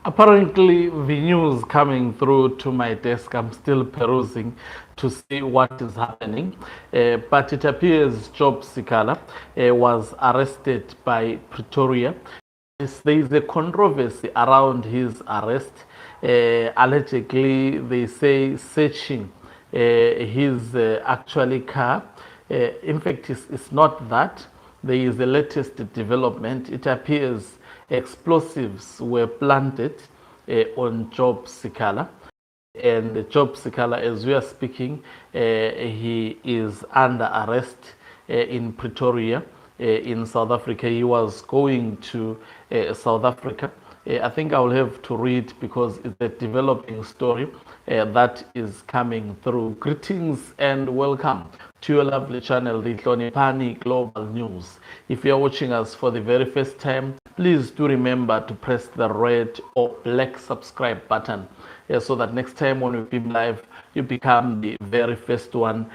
Apparently, the news coming through to my desk, I'm still perusing to see what is happening. But it appears Job Sikhala was arrested by Pretoria. There is a controversy around his arrest. Allegedly, they say searching his actually car. In fact, it's not that. There is the latest development. It appears explosives were planted on Job Sikhala. And Job Sikhala, as we are speaking, he is under arrest in Pretoria, in South Africa. He was going to South Africa. I think I will have to read because it's a developing story that is coming through. Greetings and welcome to your lovely channel, the Hlonipani Global News. If you are watching us for the very first time, please do remember to press the red or black subscribe button so that next time when we beam live, you become the very first one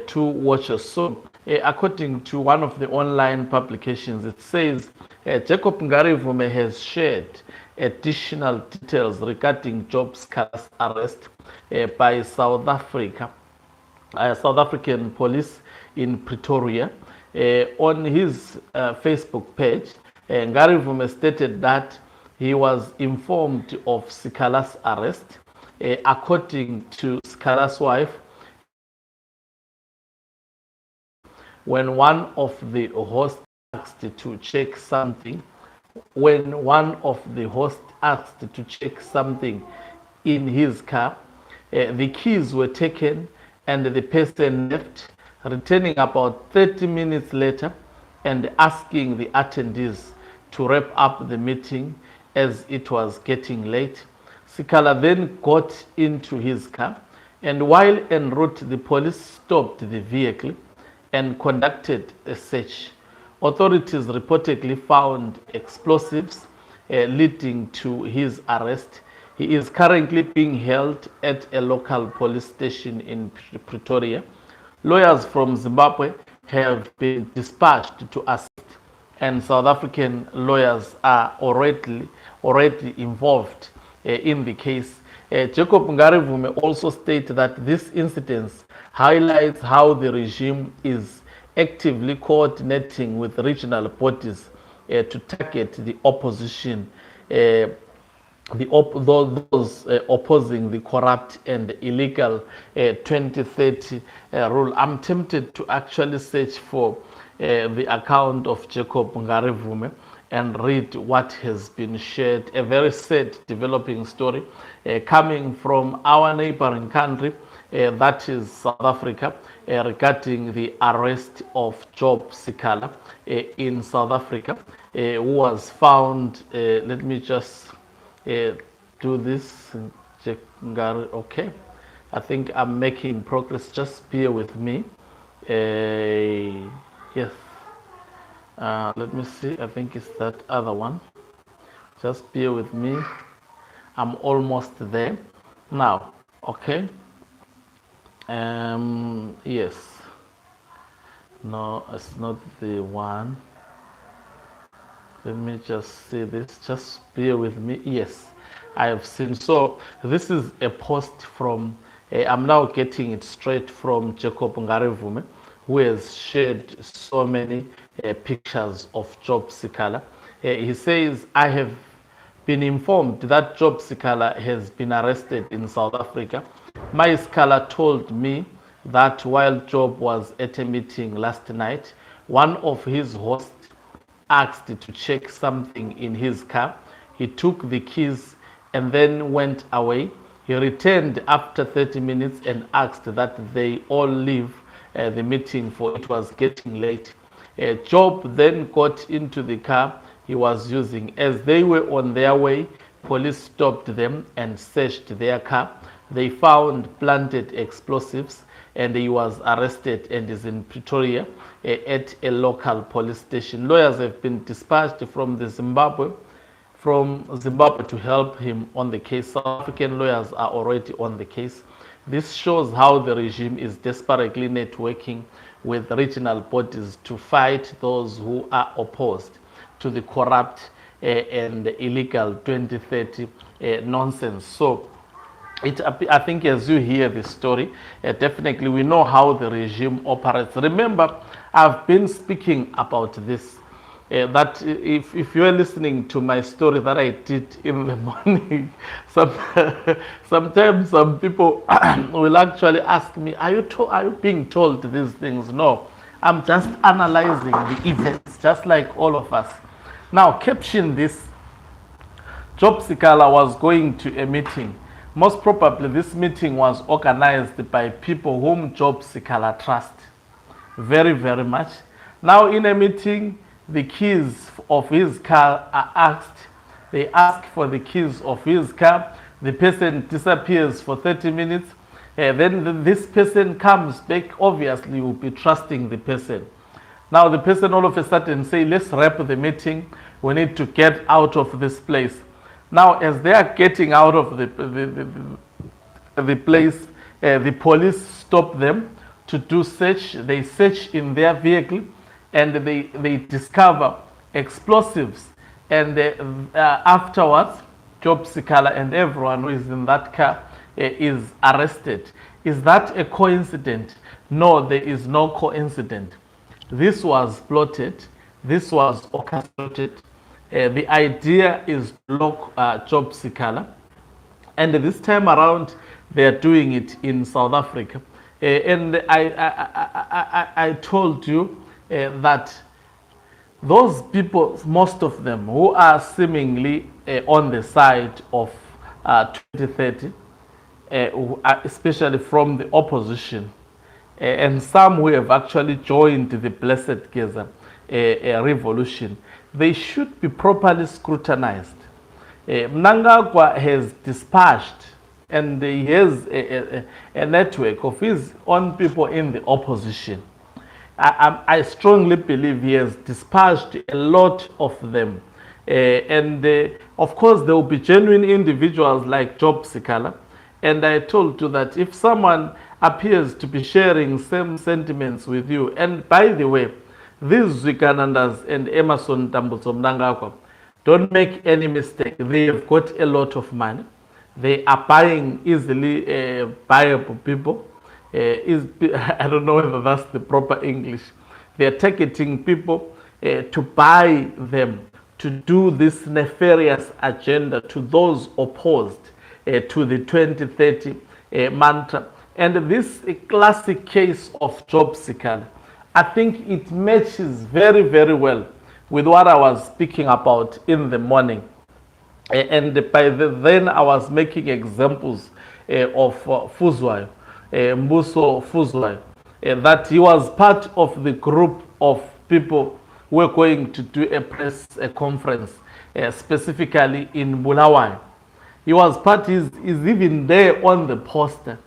to watch us. So, according to one of the online publications, it says Jacob Ngarivume has shared additional details regarding Job Sikhala's arrest by South African police in Pretoria. On his Facebook page, Ngarivume stated that he was informed of Sikhala's arrest. According to Sikhala's wife, when one of the hosts asked to check something, in his car, the keys were taken and the person left, returning about 30 minutes later and asking the attendees to wrap up the meeting as it was getting late. Sikhala then got into his car, and while en route, the police stopped the vehicle and conducted a search. Authorities reportedly found explosives leading to his arrest. He is currently being held at a local police station in Pretoria. Lawyers from Zimbabwe have been dispatched to assist, and South African lawyers are already involved in the case. Jacob Ngarivume also stated that this incident highlights how the regime is actively coordinating with regional bodies to target the opposition, those opposing the corrupt and illegal 2030 rule. I'm tempted to actually search for the account of Jacob Ngarivume and read what has been shared. A very sad developing story coming from our neighboring country, that is South Africa, regarding the arrest of Job Sikhala in South Africa, who was found, let me just do this. Okay, I think I'm making progress. Just bear with me. Yes. Let me see. I think it's that other one. Just bear with me. I'm almost there now. Okay. Yes. No, it's not the one. Let me just see this. Just bear with me. Yes, I have seen. So this is a post from. I'm now getting it straight from Jacob Ngarivume, who has shared so many pictures of Job Sikhala. He says, I have been informed that Job Sikhala has been arrested in South Africa. My Sikhala told me that while Job was at a meeting last night, one of his hosts asked to check something in his car. He took the keys and then went away. He returned after 30 minutes and asked that they all leave the meeting, for it was getting late. Job then got into the car he was using. As they were on their way, police stopped them and searched their car. They found planted explosives, and he was arrested and is in Pretoria at a local police station. Lawyers have been dispatched from Zimbabwe to help him on the case. South African lawyers are already on the case. This shows how the regime is desperately networking with regional bodies to fight those who are opposed to the corrupt and illegal 2030 nonsense. So I think as you hear the story, definitely we know how the regime operates. Remember, I've been speaking about this. That if you're listening to my story that I did in the morning, sometimes some people will actually ask me, are you being told these things? No, I'm just analyzing the events, just like all of us. Now, caption this. Job Sikhala was going to a meeting. Most probably, this meeting was organized by people whom Job Sikhala trusts very, very much. Now, in a meeting, the keys of his car are asked. They ask for the keys of his car. The person disappears for 30 minutes. Then this person comes back. Obviously, you will be trusting the person. Now, the person all of a sudden say, let's wrap the meeting. We need to get out of this place. Now, as they are getting out of the place, the police stop them to do search. They search in their vehicle and they discover explosives. And afterwards, Job Sikhala and everyone who is in that car is arrested. Is that a coincidence? No, there is no coincidence. This was plotted. This was orchestrated. The idea is to lock Job Sikhala. And this time around, they are doing it in South Africa. And I told you that those people, most of them who are seemingly on the side of 2030, especially from the opposition, and some who have actually joined the Blessed Gaza revolution, they should be properly scrutinized. Mnangagwa has dispatched and he has a network of his own people in the opposition. I strongly believe he has dispatched a lot of them. Of course, there will be genuine individuals like Job Sikhala. And I told you that if someone appears to be sharing same sentiments with you, and by the way, these Zikanandas and Emerson Tambutso Mnangagwa, don't make any mistake. They have got a lot of money. They are buying easily buyable people. I don't know whether that's the proper English. They are targeting people to buy them, to do this nefarious agenda to those opposed to the 2030 mantra. And this a classic case of Job Sikhala. I think it matches very, very well with what I was speaking about in the morning. And by then I was making examples of Fuzwayo, Mbuso Fuzwayo, that he was part of the group of people who were going to do a press conference, specifically in Bulawayo. He was part, is even there on the poster.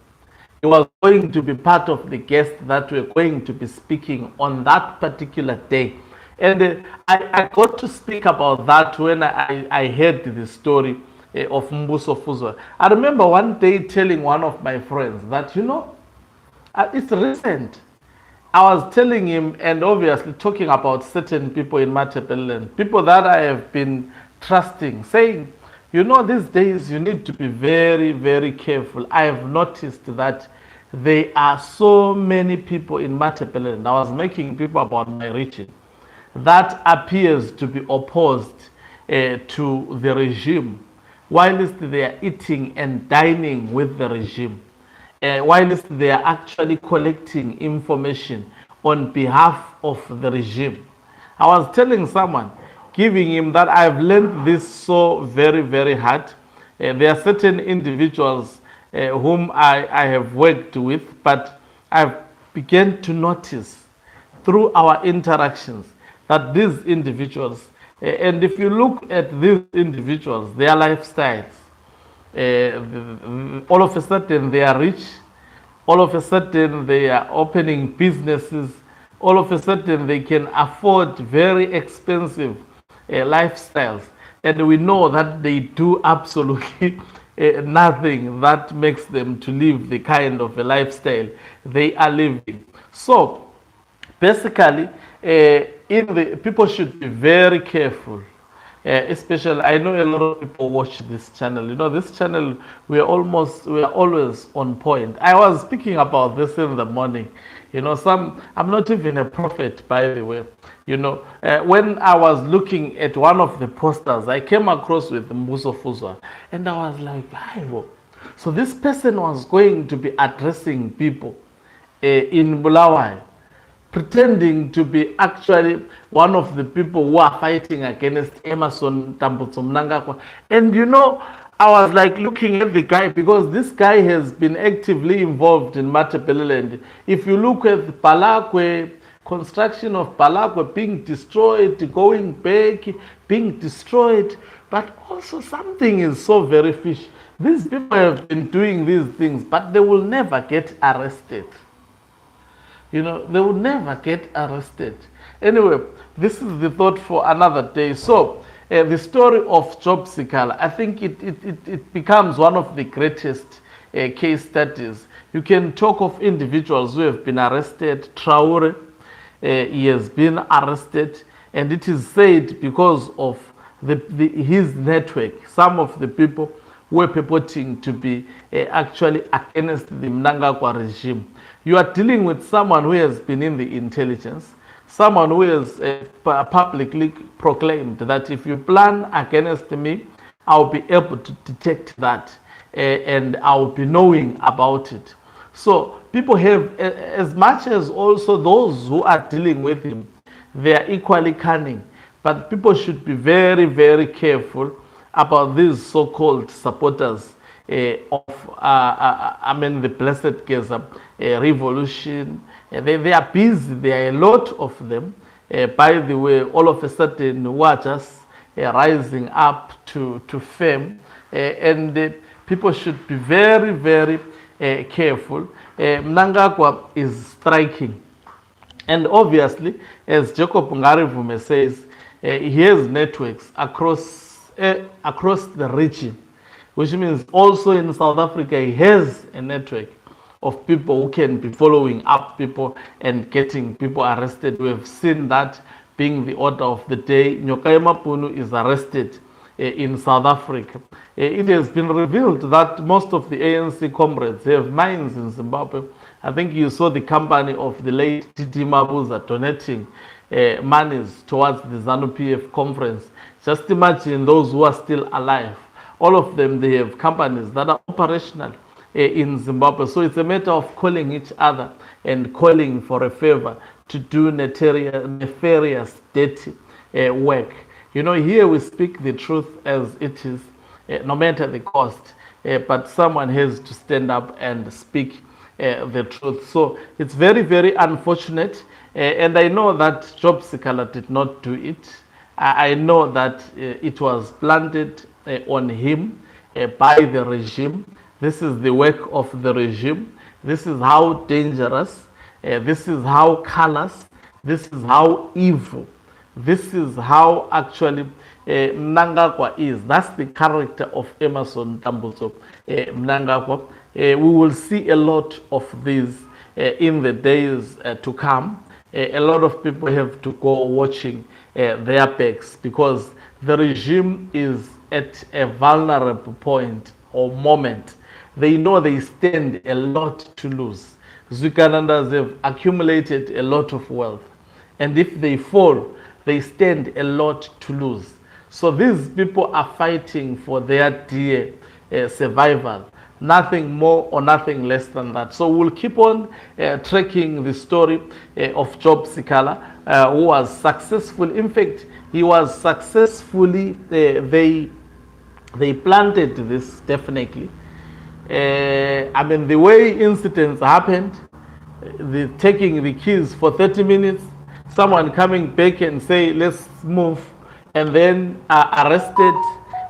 He was going to be part of the guests that were going to be speaking on that particular day. And I got to speak about that when I heard the story of Mbuso Fuzwa. I remember one day telling one of my friends that, it's recent. I was telling him, and obviously talking about certain people in Matabeleland, people that I have been trusting, saying, these days you need to be very, very careful. I have noticed that there are so many people in Matabeleland. I was making people about my region that appears to be opposed to the regime, whilst they are eating and dining with the regime, whilst they are actually collecting information on behalf of the regime. I was telling someone, giving him that I've learned this so very, very hard. There are certain individuals whom I have worked with, but I've begun to notice through our interactions that these individuals, and if you look at these individuals, their lifestyles, all of a sudden they are rich, all of a sudden they are opening businesses, all of a sudden they can afford very expensive lifestyles. And we know that they do absolutely nothing that makes them to live the kind of a lifestyle they are living. So basically, people should be very careful Especially, I know a lot of people watch this channel. You know, this channel, we are always on point. I was speaking about this in the morning. You know, I'm not even a prophet, by the way. You know, when I was looking at one of the posters, I came across with Mbuso Fuzwa, and I was like, Bible. So this person was going to be addressing people in Bulawayo, pretending to be actually one of the people who are fighting against Emerson Tambutso Mnangagwa. And you know, I was like looking at the guy because this guy has been actively involved in Matabeleland. If you look at Palakwe, construction of Palakwe being destroyed, going back, being destroyed, but also something is so very fishy. These people have been doing these things, but they will never get arrested. You know, they will never get arrested. Anyway, this is the thought for another day. So, the story of Job Sikhala, I think it becomes one of the greatest case studies. You can talk of individuals who have been arrested. Traore, he has been arrested, and it is said because of his network, some of the people were purporting to be actually against the Mnangagwa regime. You are dealing with someone who has been in the intelligence, someone who has publicly proclaimed that if you plan against me, I'll be able to detect that and I'll be knowing about it. So people have, as much as also those who are dealing with him, they are equally cunning. But people should be very, very careful about these so-called supporters of, the Blessed Geza revolution. They are busy. There are a lot of them. By the way, all of a sudden, who are just rising up to fame. And people should be very, very careful. Mnangagwa is striking. And obviously, as Jacob Ngarivume says, he has networks across the region, which means also in South Africa, he has a network of people who can be following up people and getting people arrested. We have seen that being the order of the day. Nyokai Mapunu is arrested in South Africa. It has been revealed that most of the ANC comrades have mines in Zimbabwe. I think you saw the company of the late Titi Mabuza donating monies towards the ZANU-PF conference. Just imagine those who are still alive. All of them, they have companies that are operational in Zimbabwe. So it's a matter of calling each other and calling for a favor to do nefarious, dirty work. You know, here we speak the truth as it is, no matter the cost. But someone has to stand up and speak the truth. So it's very, very unfortunate. And I know that Job Sikhala did not do it. I know that it was planted on him by the regime. This is the work of the regime. This is how dangerous, this is how callous, this is how evil, this is how actually Mnangagwa is. That's the character of Emerson Tambutso Mnangagwa. We will see a lot of these in the days to come. A lot of people have to go watching their backs because the regime is at a vulnerable point or moment. They know they stand a lot to lose. Zwikanandas have accumulated a lot of wealth. And if they fall, they stand a lot to lose. So these people are fighting for their dear survival. Nothing more or nothing less than that. So we'll keep on tracking the story of Job Sikhala, who was successful. In fact, he was successfully, they planted this definitely. The way incidents happened, taking the keys for 30 minutes, someone coming back and say, let's move, and then arrested,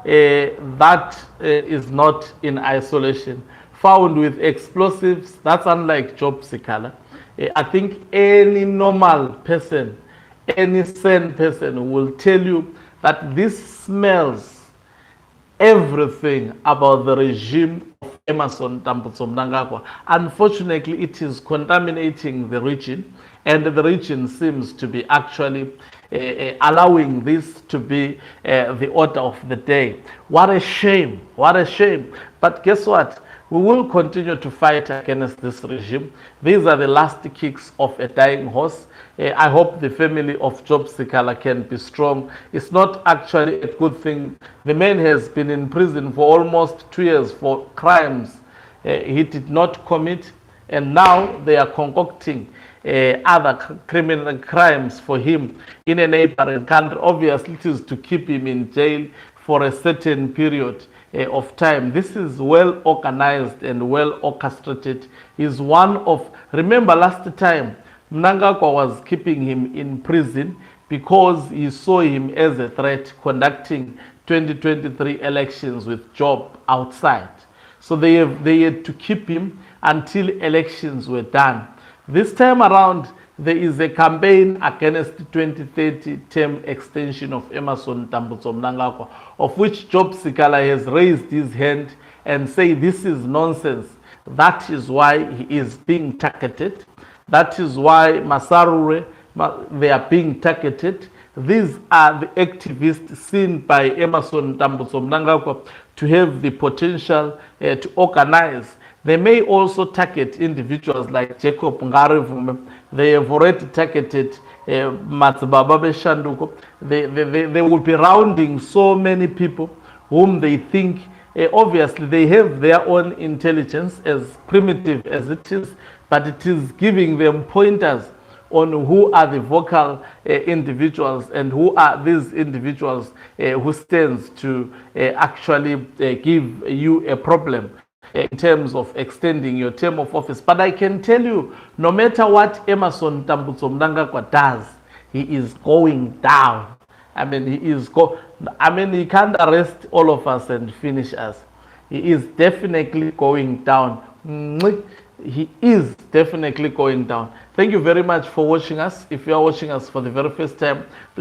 that is not in isolation. Found with explosives, that's unlike Job Sikhala. I think any normal person, any sane person will tell you that this smells everything about the regime of Emerson Tambutso Mnangagwa. Unfortunately, it is contaminating the region, and the region seems to be actually allowing this to be the order of the day. What a shame, what a shame. But guess what? We will continue to fight against this regime. These are the last kicks of a dying horse. I hope the family of Job Sikhala can be strong. It's not actually a good thing. The man has been in prison for almost 2 years for crimes he did not commit, and now they are concocting other criminal crimes for him in a neighboring country. Obviously, it is to keep him in jail for a certain period of time. This is well organized and well orchestrated. Is one of, remember last time, Mnangagwa was keeping him in prison because he saw him as a threat conducting 2023 elections with Job outside. So they had to keep him until elections were done. This time around, there is a campaign against the 2030 term extension of Emmerson Tambutso Mnangagwa, of which Job Sikhala has raised his hand and say this is nonsense. That is why he is being targeted. That is why Masarure, they are being targeted. These are the activists seen by Emmerson Tambutso Mnangagwa to have the potential to organize. They may also target individuals like Jacob Ngarivume. They have already targeted Matsbababe Shanduko. They will be rounding so many people whom they think, obviously they have their own intelligence, as primitive as it is, but it is giving them pointers on who are the vocal individuals and who are these individuals who stands to actually give you a problem in terms of extending your term of office. But I can tell you, no matter what Emmerson Tambutso Mnangagwa does, he is going down. I mean, he can't arrest all of us and finish us. He is definitely going down. He is definitely going down. Thank you very much for watching us. If you are watching us for the very first time, please